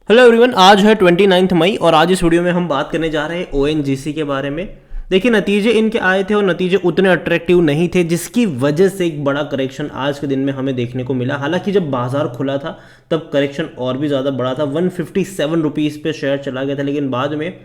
Hello everyone, आज है 29 मई और आज इस वीडियो में हम बात करने जा रहे हैं ओएनजीसी के बारे में। देखिए, नतीजे इनके आए थे और नतीजे उतने अट्रैक्टिव नहीं थे, जिसकी वजह से एक बड़ा करेक्शन आज के दिन में हमें देखने को मिला। हालांकि जब बाजार खुला था तब करेक्शन और भी ज़्यादा बड़ा था, 157 रुपीज़ पे शेयर चला गया था। लेकिन बाद में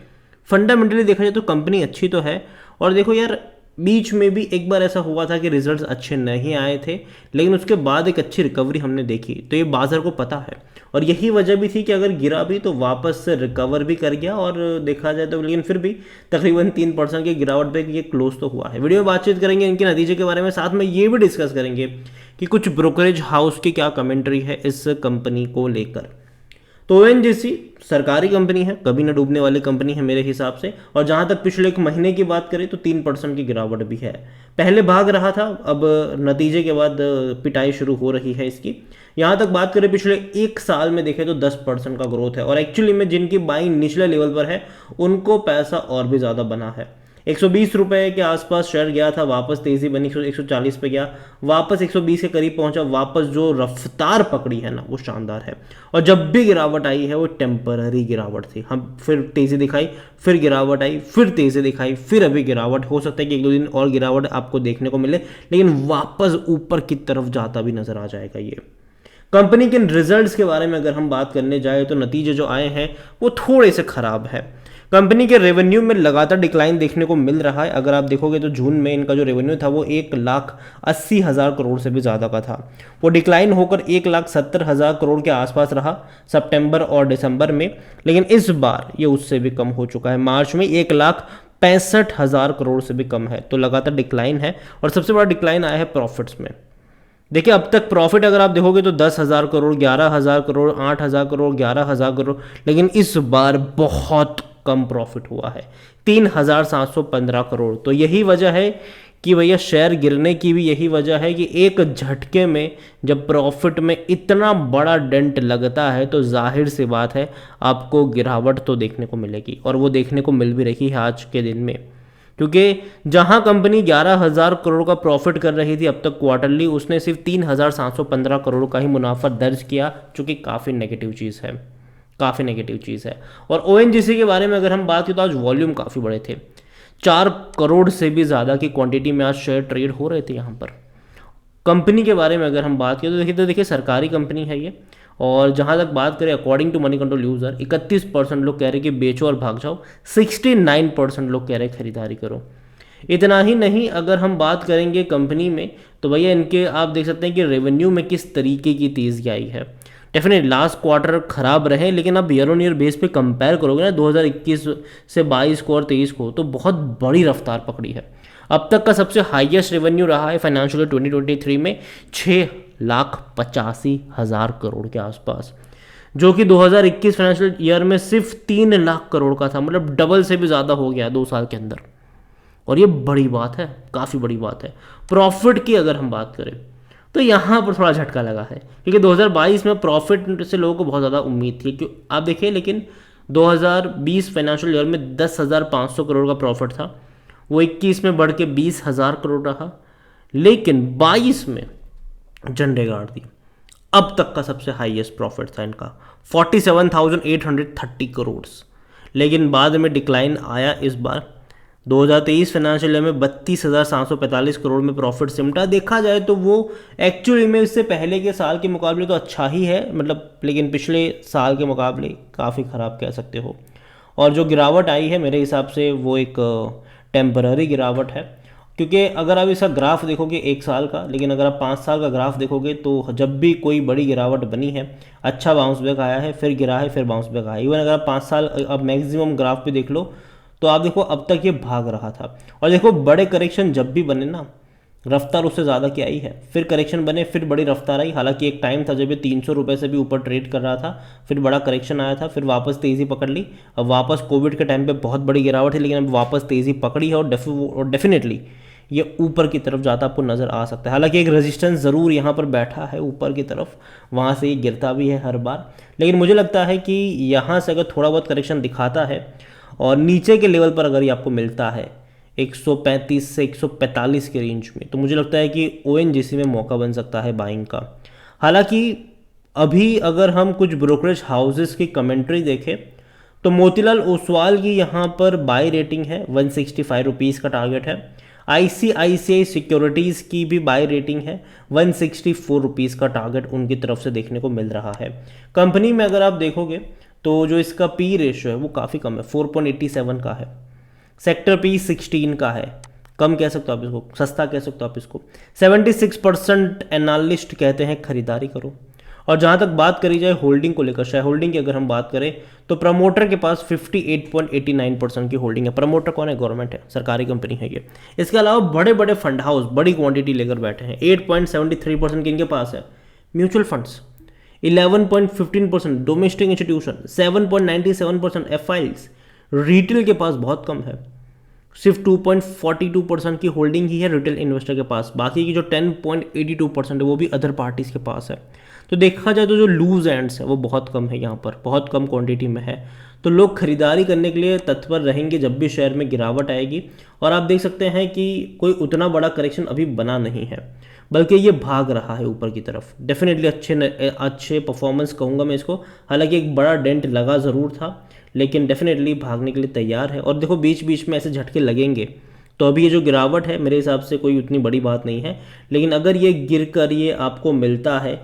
फंडामेंटली देखा जाए तो कंपनी अच्छी तो है। और देखो यार, बीच में भी एक बार ऐसा हुआ था कि रिजल्ट्स अच्छे नहीं आए थे, लेकिन उसके बाद एक अच्छी रिकवरी हमने देखी। तो ये बाजार को पता है और यही वजह भी थी कि अगर गिरा भी तो वापस से रिकवर भी कर गया। और देखा जाए तो लेकिन फिर भी तकरीबन 3% की गिरावट पे ये क्लोज तो हुआ है। वीडियो में बातचीत करेंगे इनके नतीजे के बारे में, साथ में ये भी डिस्कस करेंगे कि कुछ ब्रोकरेज हाउस की क्या कमेंट्री है इस कंपनी को लेकर। तो ओएनजीसी सरकारी कंपनी है, कभी ना डूबने वाली कंपनी है मेरे हिसाब से। और जहां तक पिछले एक महीने की बात करें तो 3% की गिरावट भी है। पहले भाग रहा था, अब नतीजे के बाद पिटाई शुरू हो रही है इसकी। यहां तक बात करें पिछले एक साल में देखें तो 10% का ग्रोथ है। और एक्चुअली में जिनकी बाइंग निचले लेवल पर है उनको पैसा और भी ज़्यादा बना है। 120 रुपए के आसपास शेयर गया था, वापस तेजी बनी 140 पे गया, वापस 120 के करीब पहुंचा। वापस जो रफ्तार पकड़ी है ना वो शानदार है। और जब भी गिरावट आई है वो टेम्पररी गिरावट थी। हम फिर तेजी दिखाई, फिर गिरावट आई, फिर तेजी दिखाई, फिर अभी गिरावट। हो सकता है कि एक दो दिन और गिरावट आपको देखने को मिले, लेकिन वापस ऊपर की तरफ जाता भी नजर आ जाएगा ये। कंपनी के रिजल्ट्स के बारे में अगर हम बात करने जाए तो नतीजे जो आए हैं वो थोड़े से खराब है। कंपनी के रेवेन्यू में लगातार डिक्लाइन देखने को मिल रहा है। अगर आप देखोगे तो जून में इनका जो रेवेन्यू था वो 1,80,000 करोड़ से भी ज़्यादा का था। वो डिक्लाइन होकर 1,70,000 करोड़ के आसपास रहा सितंबर और दिसंबर में। लेकिन इस बार ये उससे भी कम हो चुका है। मार्च में 1,65,000 करोड़ से भी कम है। तो लगातार डिक्लाइन है। और सबसे बड़ा डिक्लाइन आया है प्रॉफिट्स में। देखिए, अब तक प्रॉफिट अगर आप देखोगे तो 10,000 करोड़, 11,000 करोड़, 8,000 करोड़, 11,000 करोड़। लेकिन इस बार बहुत कम प्रॉफिट हुआ है, 3,715 करोड़। तो यही वजह है कि भैया शेयर गिरने की भी यही वजह है कि एक झटके में जब प्रॉफिट में इतना बड़ा डेंट लगता है तो जाहिर सी बात है आपको गिरावट तो देखने को मिलेगी। और वो देखने को मिल भी रही है आज के दिन में। क्योंकि जहां कंपनी 11,000 करोड़ का प्रॉफिट कर रही थी अब तक क्वार्टरली, उसने सिर्फ 3,715 करोड़ का ही मुनाफा दर्ज किया, जो कि काफ़ी नेगेटिव चीज़ है, काफ़ी नेगेटिव चीज़ है। और ओएनजीसी के बारे में अगर हम बात करें तो आज वॉल्यूम काफ़ी बड़े थे, 4 करोड़ से भी ज़्यादा की क्वांटिटी में आज शेयर ट्रेड हो रहे थे यहाँ पर। कंपनी के बारे में अगर हम बात करें तो देखिए सरकारी कंपनी है ये। और जहाँ तक बात करें according to Moneycontrol user, 31% लोग कह रहे कि बेचो और भाग जाओ, 69% लोग कह रहे खरीदारी करो। इतना ही नहीं, अगर हम बात करेंगे कंपनी में तो भैया इनके आप देख सकते हैं कि रेवेन्यू में किस तरीके की तेज़ी आई है। डेफिनेटली लास्ट क्वार्टर खराब रहे, लेकिन अब ईयर ऑन ईयर बेस पे कंपेयर करोगे ना 2021 से 22 को और 23 को, तो बहुत बड़ी रफ्तार पकड़ी है। अब तक का सबसे हाईएस्ट रेवेन्यू रहा है फाइनेंशियल 2023 में 6,85,000 करोड़ के आसपास, जो कि 2021 फाइनेंशियल ईयर में सिर्फ 3 लाख करोड़ का था। मतलब डबल से भी ज़्यादा हो गया 2 साल के अंदर। और ये बड़ी बात है, काफ़ी बड़ी बात है। प्रॉफिट की अगर हम बात करें तो यहाँ पर थोड़ा झटका लगा है, क्योंकि 2022 में प्रॉफिट से लोगों को बहुत ज़्यादा उम्मीद थी कि आप देखिए। लेकिन 2020 फाइनेंशियल ईयर में 10,500 करोड़ का प्रॉफिट था, वो 21 में बढ़ के 20,000 करोड़ रहा। लेकिन 22 में झंडे गाड़ दी। अब तक का सबसे हाईएस्ट प्रॉफिट था इनका 47,830 करोड़। लेकिन बाद में डिक्लाइन आया इस बार। 2023 फाइनेंशियल ईयर में 32,745 करोड़ में प्रॉफिट सिमटा। देखा जाए तो वो एक्चुअली में इससे पहले के साल के मुकाबले तो अच्छा ही है, मतलब, लेकिन पिछले साल के मुकाबले काफ़ी ख़राब कह सकते हो। और जो गिरावट आई है मेरे हिसाब से वो एक टेम्पररी गिरावट है। क्योंकि अगर आप इसका ग्राफ देखोगे 1 साल का, लेकिन अगर आप 5 साल का ग्राफ देखोगे तो जब भी कोई बड़ी गिरावट बनी है, अच्छा बाउंस बैक आया है, फिर गिरा है, फिर बाउंस बैक आया। इवन अगर आप 5 साल अब मैक्सिमम ग्राफ पे देख लो तो आप देखो अब तक ये भाग रहा था। और देखो बड़े करेक्शन जब भी बने ना, रफ्तार उससे ज़्यादा की आई है। फिर करेक्शन बने, फिर बड़ी रफ्तार आई। हालांकि एक टाइम था जब ये 300 रुपये से भी ऊपर ट्रेड कर रहा था, फिर बड़ा करेक्शन आया था, फिर वापस तेज़ी पकड़ ली। अब वापस कोविड के टाइम पे बहुत बड़ी गिरावट है, लेकिन अब वापस तेज़ी पकड़ी है। और डेफिनेटली ये ऊपर की तरफ जाता आपको नज़र आ सकता है। हालांकि एक रेजिस्टेंस ज़रूर यहाँ पर बैठा है ऊपर की तरफ, वहाँ से ये गिरता भी है हर बार। लेकिन मुझे लगता है कि यहाँ से अगर थोड़ा बहुत करेक्शन दिखाता है और नीचे के लेवल पर अगर ये आपको मिलता है 135 से 145 के रेंज में, तो मुझे लगता है कि ओएनजीसी में मौका बन सकता है बाइंग का। हालांकि अभी अगर हम कुछ ब्रोकरेज हाउसेस की कमेंट्री देखें तो मोतीलाल ओसवाल की यहाँ पर बाय रेटिंग है, 165 रुपीज़ का टारगेट है। ICICI सिक्योरिटीज़ की भी बाय रेटिंग है, 164 रुपीज़ का टारगेट उनकी तरफ से देखने को मिल रहा है। कंपनी में अगर आप देखोगे तो जो इसका पी रेशियो है वो काफ़ी कम है, 4.87 का है। सेक्टर पी 16 का है, कम कह सकते हो आप इसको, सस्ता कह सकते हो आप इसको। 76% एनालिस्ट कहते हैं खरीदारी करो। और जहाँ तक बात करी जाए होल्डिंग को लेकर, शेयर होल्डिंग की अगर हम बात करें तो प्रमोटर के पास 58.89% की होल्डिंग है। प्रमोटर कौन है? गवर्नमेंट है, सरकारी कंपनी है ये। इसके अलावा बड़े बड़े फंड हाउस बड़ी क्वांटिटी लेकर बैठे हैं, 8.73% की इनके पास है। Mutual funds 11.15%, domestic institution 7.97%, FIIs. Retail के पास बहुत कम है, सिर्फ 2.42% की होल्डिंग ही है रिटेल इन्वेस्टर के पास। बाकी की जो 10.82% है वो भी अदर पार्टीज़ के पास है। तो देखा जाए तो जो लूज एंड्स है वो बहुत कम है, यहाँ पर बहुत कम क्वांटिटी में है। तो लोग खरीदारी करने के लिए तत्पर रहेंगे जब भी शेयर में गिरावट आएगी। और आप देख सकते हैं कि कोई उतना बड़ा करेक्शन अभी बना नहीं है, बल्कि ये भाग रहा है ऊपर की तरफ। डेफिनेटली अच्छे परफॉर्मेंस कहूँगा मैं इसको। हालांकि एक बड़ा डेंट लगा ज़रूर था, लेकिन डेफिनेटली भागने के लिए तैयार है। और देखो बीच बीच में ऐसे झटके लगेंगे, तो अभी ये जो गिरावट है मेरे हिसाब से कोई उतनी बड़ी बात नहीं है। लेकिन अगर ये गिर कर ये आपको मिलता है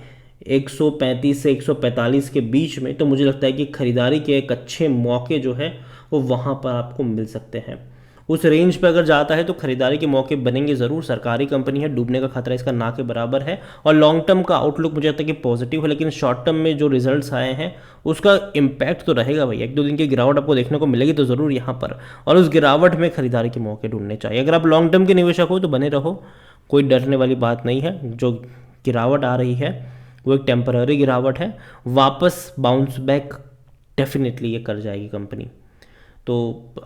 135 से 145 के बीच में, तो मुझे लगता है कि खरीदारी के एक अच्छे मौके जो है वो वहाँ पर आपको मिल सकते हैं। उस रेंज पे अगर जाता है तो खरीदारी के मौके बनेंगे ज़रूर। सरकारी कंपनी है, डूबने का खतरा इसका ना के बराबर है। और लॉन्ग टर्म का आउटलुक मुझे लगता है कि पॉजिटिव है, लेकिन शॉर्ट टर्म में जो रिजल्ट्स आए हैं उसका इम्पैक्ट तो रहेगा भाई। 1-2 दिन की गिरावट आपको देखने को मिलेगी तो ज़रूर यहाँ पर, और उस गिरावट में खरीदारी के मौके ढूंढने चाहिए। अगर आप लॉन्ग टर्म के निवेशक हो तो बने रहो, कोई डरने वाली बात नहीं है। जो गिरावट आ रही है वो एक टेम्पररी गिरावट है, वापस बाउंस बैक डेफिनेटली ये कर जाएगी कंपनी। तो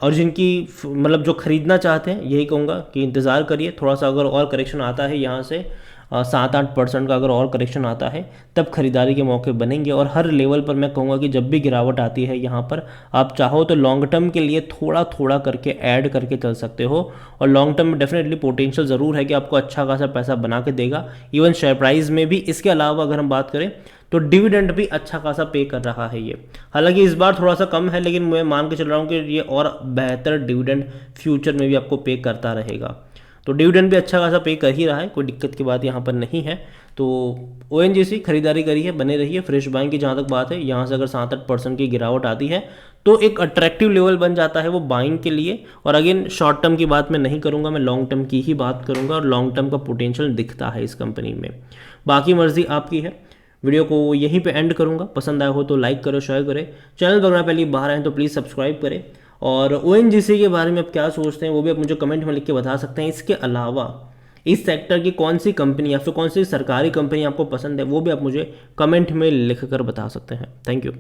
और जिनकी मतलब जो खरीदना चाहते हैं यही कहूँगा कि इंतज़ार करिए थोड़ा सा। अगर और करेक्शन आता है यहाँ से 7-8% का अगर और करेक्शन आता है तब खरीदारी के मौके बनेंगे। और हर लेवल पर मैं कहूँगा कि जब भी गिरावट आती है यहाँ पर आप चाहो तो लॉन्ग टर्म के लिए थोड़ा थोड़ा करके ऐड करके चल सकते हो। और लॉन्ग टर्म में डेफिनेटली पोटेंशियल ज़रूर है कि आपको अच्छा खासा पैसा बना के देगा, इवन शेयर प्राइस में भी। इसके अलावा अगर हम बात करें तो डिविडेंड भी अच्छा खासा पे कर रहा है ये। हालांकि इस बार थोड़ा सा कम है, लेकिन मैं मान के चल रहा हूँ कि ये और बेहतर डिविडेंड फ्यूचर में भी आपको पे करता रहेगा। तो डिविडेंड भी अच्छा खासा पे कर ही रहा है, कोई दिक्कत की बात यहाँ पर नहीं है। तो ONGC खरीदारी करी है, बने रही है। फ्रेश बाइंग की जहाँ तक बात है, यहाँ से अगर 7-8% की गिरावट आती है तो एक अट्रैक्टिव लेवल बन जाता है वो बाइंग के लिए। और अगेन शॉर्ट टर्म की बात मैं नहीं करूँगा, मैं लॉन्ग टर्म की ही बात करूँगा। और लॉन्ग टर्म का पोटेंशियल दिखता है इस कंपनी में। बाकी मर्जी आपकी है। वीडियो को यहीं पे एंड करूँगा। पसंद आया हो तो लाइक करो, शेयर करें। चैनल पर अगर पहली बाहर आए तो प्लीज़ सब्सक्राइब करें। और ONGC के बारे में आप क्या सोचते हैं वो भी आप मुझे कमेंट में लिख के बता सकते हैं। इसके अलावा इस सेक्टर की कौन सी कंपनी या फिर कौन सी सरकारी कंपनी आपको पसंद है वो भी आप मुझे कमेंट में लिख कर बता सकते हैं। Thank you.